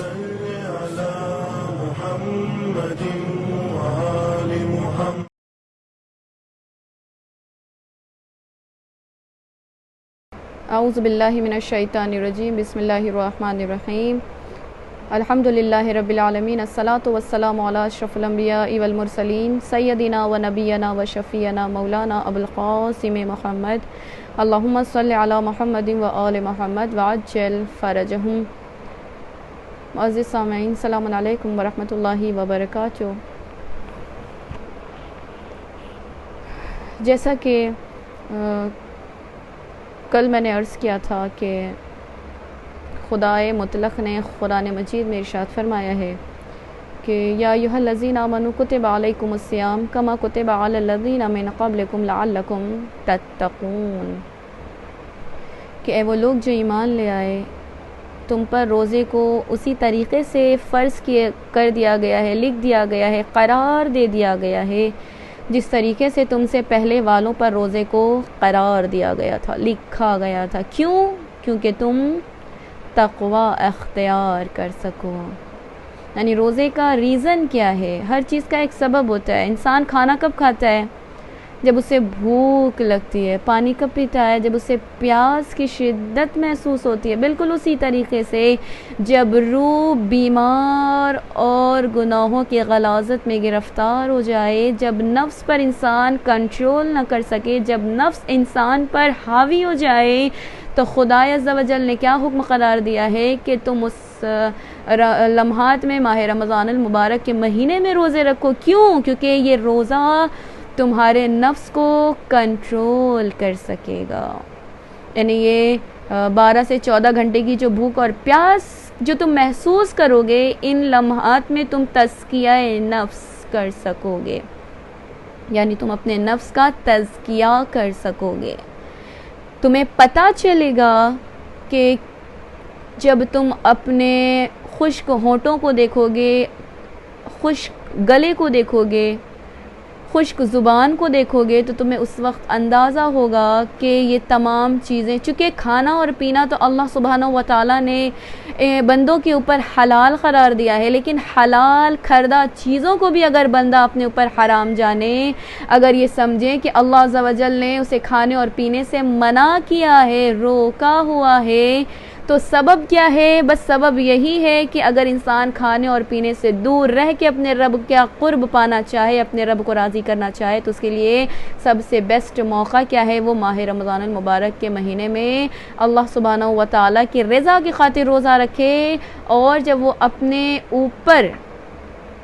صل على محمد وآل محمد. اعوذ باللہ من الشیطان الرجیم. بسم اللہ الرحمن الرحیم. الحمد للہ رب العالمین. الصلاۃ والسلام علی اشرف الانبیاء والمرسلین سیدنا و نبینا و شفیعنا مولانا ابو القاسم محمد. اللہم صل علی محمد و آل محمد وعجل فرجہم. معزز سامعین، السلام علیکم ورحمۃ اللہ وبرکاتہ. جیسا کہ کل میں نے عرض کیا تھا کہ خدائے مطلق نے قرآن مجید میں ارشاد فرمایا ہے کہ یا ایھا الذین آمنوا کتب علیکم الصیام کما کتب علی الذین من قبلکم لعلکم تتقون، کہ اے وہ لوگ جو ایمان لے آئے، تم پر روزے کو اسی طریقے سے فرض کر دیا گیا ہے، لکھ دیا گیا ہے، قرار دے دیا گیا ہے جس طریقے سے تم سے پہلے والوں پر روزے کو قرار دیا گیا تھا، لکھا گیا تھا. کیونکہ تم تقوی اختیار کر سکو. یعنی روزے کا ریزن کیا ہے؟ ہر چیز کا ایک سبب ہوتا ہے. انسان کھانا کب کھاتا ہے؟ جب اسے بھوک لگتی ہے. پانی کب پیتا ہے؟ جب اسے پیاس کی شدت محسوس ہوتی ہے. بالکل اسی طریقے سے جب روح بیمار اور گناہوں کی غلاظت میں گرفتار ہو جائے، جب نفس پر انسان کنٹرول نہ کر سکے، جب نفس انسان پر حاوی ہو جائے، تو خدا عز و جل نے کیا حکم قرار دیا ہے کہ تم اس لمحات میں ماہ رمضان المبارک کے مہینے میں روزے رکھو. کیونکہ یہ روزہ تمہارے نفس کو کنٹرول کر سکے گا. یعنی یہ 12 سے 14 گھنٹے کی جو بھوک اور پیاس جو تم محسوس کرو گے، ان لمحات میں تم تزکیہ نفس کر سکو گے. یعنی تم اپنے نفس کا تزکیہ کر سکو گے. تمہیں پتہ چلے گا کہ جب تم اپنے خشک ہونٹوں کو دیکھو گے، خشک گلے کو دیکھو گے، خشک زبان کو دیکھو گے، تو تمہیں اس وقت اندازہ ہوگا کہ یہ تمام چیزیں، چونکہ کھانا اور پینا تو اللہ سبحانہ و تعالیٰ نے بندوں کے اوپر حلال قرار دیا ہے، لیکن حلال کردہ چیزوں کو بھی اگر بندہ اپنے اوپر حرام جانے، اگر یہ سمجھے کہ اللہ عز و جل نے اسے کھانے اور پینے سے منع کیا ہے، روکا ہوا ہے، تو سبب کیا ہے؟ بس سبب یہی ہے کہ اگر انسان کھانے اور پینے سے دور رہ کے اپنے رب کا قرب پانا چاہے، اپنے رب کو راضی کرنا چاہے، تو اس کے لیے سب سے بیسٹ موقع کیا ہے؟ وہ ماہ رمضان المبارک کے مہینے میں اللہ سبحانہ و تعالیٰ کی رضا کی خاطر روزہ رکھے. اور جب وہ اپنے اوپر،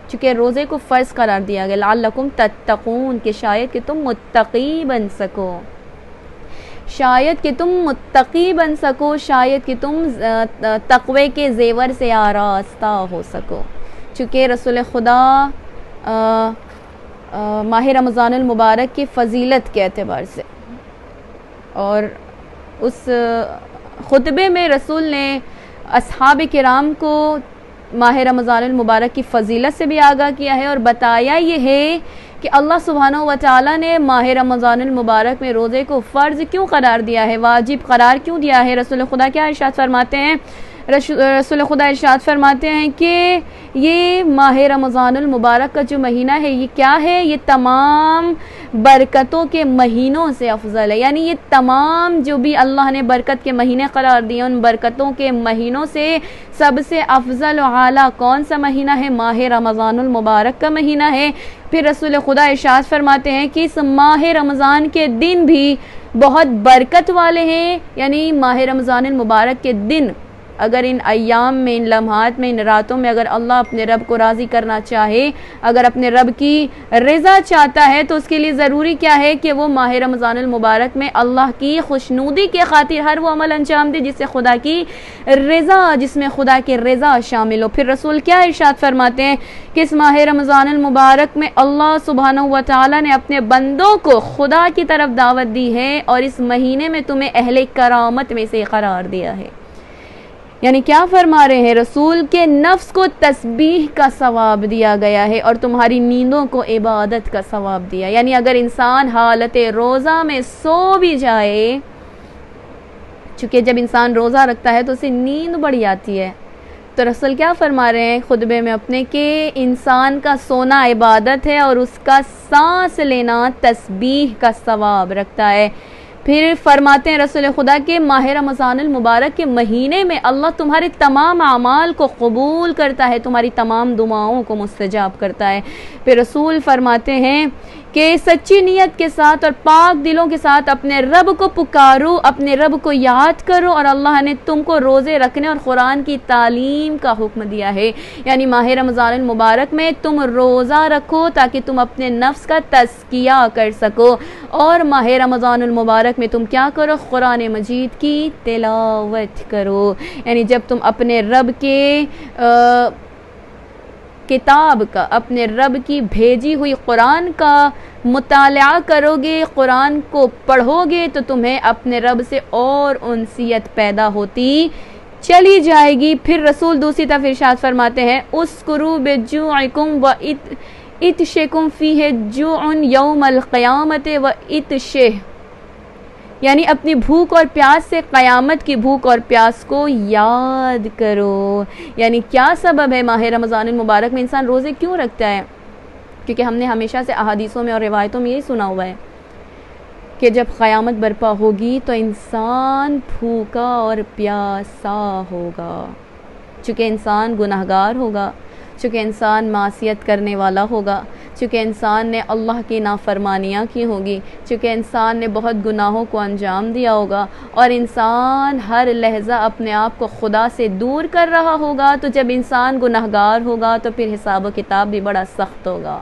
چونکہ روزے کو فرض قرار دیا گیا، لعلکم تتقون، کہ شاید کہ تم متقی بن سکو، شاید کہ تم متقی بن سکو، شاید کہ تم تقوی کے زیور سے آراستہ ہو سکو. چونکہ رسول خدا ماہ رمضان المبارک کی فضیلت کے اعتبار سے، اور اس خطبے میں رسول نے اصحاب کرام کو ماہ رمضان المبارک کی فضیلت سے بھی آگاہ کیا ہے، اور بتایا یہ ہے کہ اللہ سبحانہ و تعالیٰ نے ماہ رمضان المبارک میں روزے کو فرض کیوں قرار دیا ہے، واجب قرار کیوں دیا ہے. رسول خدا کیا ارشاد فرماتے ہیں؟ رسول خدا ارشاد فرماتے ہیں کہ یہ ماہ رمضان المبارک کا جو مہینہ ہے، یہ کیا ہے؟ یہ تمام برکتوں کے مہینوں سے افضل ہے. یعنی یہ تمام جو بھی اللہ نے برکت کے مہینے قرار دیے، ان برکتوں کے مہینوں سے سب سے افضل و اعلیٰ کون سا مہینہ ہے؟ ماہ رمضان المبارک کا مہینہ ہے. پھر رسول خدا ارشاد فرماتے ہیں کہ اس ماہ رمضان کے دن بھی بہت برکت والے ہیں. یعنی ماہ رمضان المبارک کے دن اگر ان ایام میں، ان لمحات میں، ان راتوں میں اگر اللہ اپنے رب کو راضی کرنا چاہے، اگر اپنے رب کی رضا چاہتا ہے، تو اس کے لیے ضروری کیا ہے کہ وہ ماہ رمضان المبارک میں اللہ کی خوشنودی کے خاطر ہر وہ عمل انجام دے جس سے خدا کی رضا، جس میں خدا کی رضا شامل ہو. پھر رسول کیا ارشاد فرماتے ہیں کہ اس ماہ رمضان المبارک میں اللہ سبحانہ و تعالیٰ نے اپنے بندوں کو خدا کی طرف دعوت دی ہے، اور اس مہینے میں تمہیں اہل کرامت میں سے قرار دیا ہے. یعنی کیا فرما رہے ہیں رسول کے؟ نفس کو تسبیح کا ثواب دیا گیا ہے اور تمہاری نیندوں کو عبادت کا ثواب دیا. یعنی اگر انسان حالت روزہ میں سو بھی جائے، چونکہ جب انسان روزہ رکھتا ہے تو اسے نیند بڑھ جاتی ہے، تو رسول کیا فرما رہے ہیں خطبے میں اپنے کہ انسان کا سونا عبادت ہے اور اس کا سانس لینا تسبیح کا ثواب رکھتا ہے۔ پھر فرماتے ہیں رسول خدا کہ ماہ رمضان المبارک کے مہینے میں اللہ تمہارے تمام اعمال کو قبول کرتا ہے، تمہاری تمام دعاؤں کو مستجاب کرتا ہے۔ پھر رسول فرماتے ہیں کہ سچی نیت کے ساتھ اور پاک دلوں کے ساتھ اپنے رب کو پکارو، اپنے رب کو یاد کرو، اور اللہ نے تم کو روزے رکھنے اور قرآن کی تعلیم کا حکم دیا ہے، یعنی ماہ رمضان المبارک میں تم روزہ رکھو تاکہ تم اپنے نفس کا تزکیہ کر سکو، اور ماہ رمضان المبارک میں تم کیا کرو؟ قرآن مجید کی تلاوت کرو، یعنی جب تم اپنے رب کے کتاب کا، اپنے رب کی بھیجی ہوئی قرآن کا مطالعہ کرو گے، قرآن کو پڑھو گے، تو تمہیں اپنے رب سے اور انسیت پیدا ہوتی چلی جائے گی۔ پھر رسول دوسری طرف ارشاد فرماتے ہیں اذکروا بجوعکم وعطشکم فیہ جوع یوم القیامت وعطشہ، یعنی اپنی بھوک اور پیاس سے قیامت کی بھوک اور پیاس کو یاد کرو۔ یعنی کیا سبب ہے ماہ رمضان المبارک میں انسان روزے کیوں رکھتا ہے؟ کیونکہ ہم نے ہمیشہ سے احادیثوں میں اور روایتوں میں یہی سنا ہوا ہے کہ جب قیامت برپا ہوگی تو انسان بھوکا اور پیاسا ہوگا، چونکہ انسان گناہگار ہوگا، چونکہ انسان معصیت کرنے والا ہوگا، چونکہ انسان نے اللہ کی نافرمانیاں کی ہوگی، چونکہ انسان نے بہت گناہوں کو انجام دیا ہوگا، اور انسان ہر لحظہ اپنے آپ کو خدا سے دور کر رہا ہوگا، تو جب انسان گناہگار ہوگا تو پھر حساب و کتاب بھی بڑا سخت ہوگا،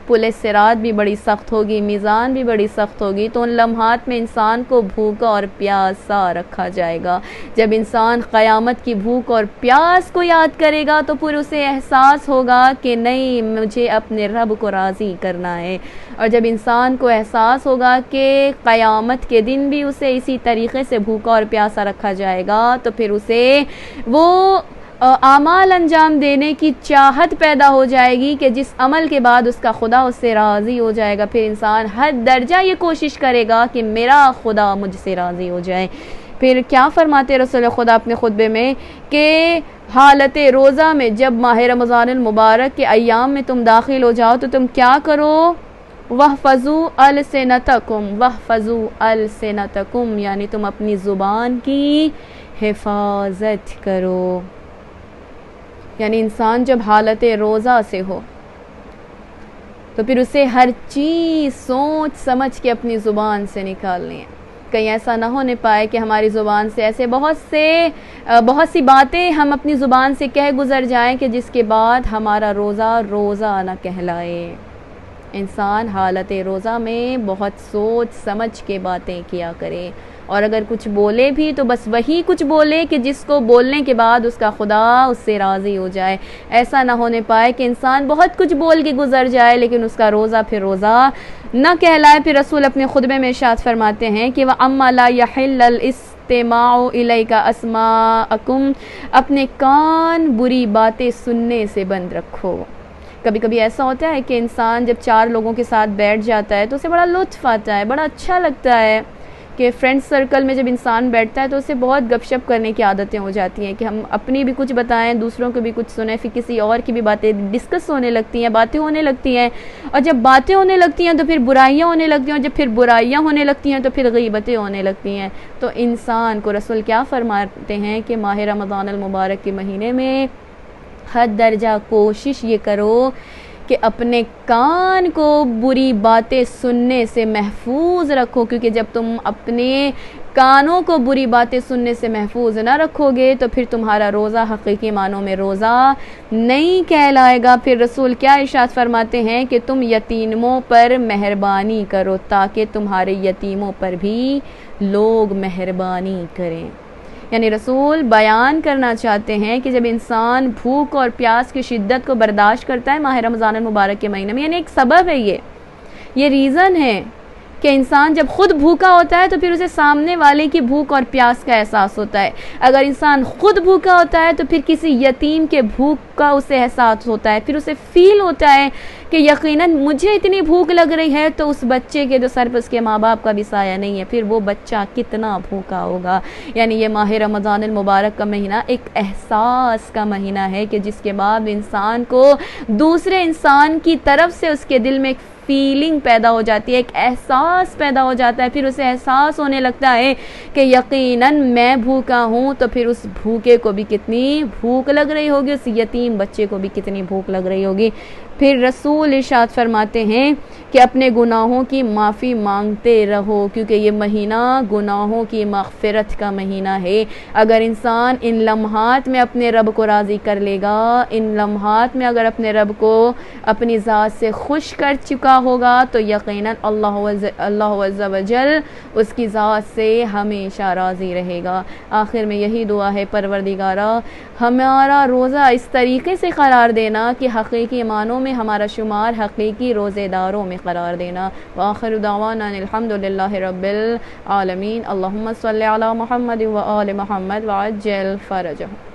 پل صراط بھی بڑی سخت ہوگی، میزان بھی بڑی سخت ہوگی، تو ان لمحات میں انسان کو بھوکا اور پیاسا رکھا جائے گا۔ جب انسان قیامت کی بھوک اور پیاس کو یاد کرے گا تو پھر اسے احساس ہوگا کہ نہیں، مجھے اپنے رب کو راضی کرنا ہے، اور جب انسان کو احساس ہوگا کہ قیامت کے دن بھی اسے اسی طریقے سے بھوکا اور پیاسا رکھا جائے گا، تو پھر اسے وہ اعمال انجام دینے کی چاہت پیدا ہو جائے گی کہ جس عمل کے بعد اس کا خدا اس سے راضی ہو جائے گا۔ پھر انسان ہر درجہ یہ کوشش کرے گا کہ میرا خدا مجھ سے راضی ہو جائے۔ پھر کیا فرماتے رسول خدا اپنے خطبے میں کہ حالت روزہ میں جب ماہ رمضان المبارک کے ایام میں تم داخل ہو جاؤ تو تم کیا کرو؟ وَاحْفَظُوا أَلْسِنَتَكُمْ وَاحْفَظُوا أَلْسِنَتَكُمْ، یعنی تم اپنی زبان کی حفاظت کرو۔ یعنی انسان جب حالت روزہ سے ہو تو پھر اسے ہر چیز سوچ سمجھ کے اپنی زبان سے نکالنی ہے، کہیں ایسا نہ ہونے پائے کہ ہماری زبان سے ایسے بہت سی باتیں ہم اپنی زبان سے کہہ گزر جائیں کہ جس کے بعد ہمارا روزہ نہ کہلائے۔ انسان حالت روزہ میں بہت سوچ سمجھ کے باتیں کیا کرے، اور اگر کچھ بولے بھی تو بس وہی کچھ بولے کہ جس کو بولنے کے بعد اس کا خدا اس سے راضی ہو جائے۔ ایسا نہ ہونے پائے کہ انسان بہت کچھ بول کے گزر جائے لیکن اس کا روزہ پھر روزہ نہ کہلائے۔ پھر رسول اپنے خطبے میں ارشاد فرماتے ہیں کہ وَأَمَّا لَا يَحِلَّ الْإِسْتِمَاعُ إِلَيْكَ أَسْمَاءَكُمْ، اپنے کان بری باتیں سننے سے بند رکھو۔ کبھی کبھی ایسا ہوتا ہے کہ انسان جب چار لوگوں کے ساتھ بیٹھ جاتا ہے تو اسے بڑا لطف آتا ہے، بڑا اچھا لگتا ہے کہ فرینڈ سرکل میں جب انسان بیٹھتا ہے تو اسے بہت گپ شپ کرنے کی عادتیں ہو جاتی ہیں کہ ہم اپنی بھی کچھ بتائیں، دوسروں کو بھی کچھ سنیں، پھر کسی اور کی بھی باتیں ڈسکس ہونے لگتی ہیں، باتیں ہونے لگتی ہیں، اور جب باتیں ہونے لگتی ہیں تو پھر برائیاں ہونے لگتی ہیں، اور جب پھر برائیاں ہونے لگتی ہیں تو پھر غیبتیں ہونے لگتی ہیں۔ تو انسان کو رسول کیا فرماتے ہیں کہ ماہ رمضان المبارک کے مہینے میں حد درجہ کوشش یہ کرو کہ اپنے کان کو بری باتیں سننے سے محفوظ رکھو، کیونکہ جب تم اپنے کانوں کو بری باتیں سننے سے محفوظ نہ رکھو گے تو پھر تمہارا روزہ حقیقی معنوں میں روزہ نہیں کہلائے گا۔ پھر رسول کیا ارشاد فرماتے ہیں کہ تم یتیموں پر مہربانی کرو تاکہ تمہارے یتیموں پر بھی لوگ مہربانی کریں۔ یعنی رسول بیان کرنا چاہتے ہیں کہ جب انسان بھوک اور پیاس کی شدت کو برداشت کرتا ہے ماہ رمضان المبارک کے مہینے میں، یعنی ایک سبب ہے، یہ ریزن ہے کہ انسان جب خود بھوکا ہوتا ہے تو پھر اسے سامنے والے کی بھوک اور پیاس کا احساس ہوتا ہے. اگر انسان خود بھوکا ہوتا ہے تو پھر کسی یتیم کے بھوک کا اسے احساس ہوتا ہے, پھر اسے فیل ہوتا ہے کہ یقیناً مجھے اتنی بھوک لگ رہی ہے تو اس بچے کے جو سر پر اس کے ماں باپ کا بھی سایہ نہیں ہے, پھر وہ بچہ کتنا بھوکا ہوگا. یعنی یہ ماہ رمضان المبارک کا مہینہ ایک احساس کا مہینہ ہے کہ جس کے بعد انسان کو دوسرے انسان کی طرف سے اس کے دل میں ایک فیلنگ پیدا ہو جاتی ہے, ایک احساس پیدا ہو جاتا ہے. پھر اسے احساس ہونے لگتا ہے کہ یقیناً میں بھوکا ہوں, تو پھر اس بھوکے کو بھی کتنی بھوک لگ رہی ہوگی, اس یتیم بچے کو بھی کتنی بھوک لگ رہی ہوگی. پھر رسول ارشاد فرماتے ہیں کہ اپنے گناہوں کی معافی مانگتے رہو, کیونکہ یہ مہینہ گناہوں کی مغفرت کا مہینہ ہے. اگر انسان ان لمحات میں اپنے رب کو راضی کر لے گا, ان لمحات میں اگر اپنے رب کو اپنی ذات سے خوش کر چکا ہوگا, تو یقیناً اللہ عز و جل اس کی ذات سے ہمیشہ راضی رہے گا. آخر میں یہی دعا ہے, پروردگارا ہمارا روزہ اس طریقے سے قرار دینا کہ حقیقی معنوں میں ہمارا شمار حقیقی روزے داروں میں قرار دینا. وآخر دعوانا الحمدللہ رب العالمین. اللہم صلی علی محمد و آل محمد وعجل فرجہ.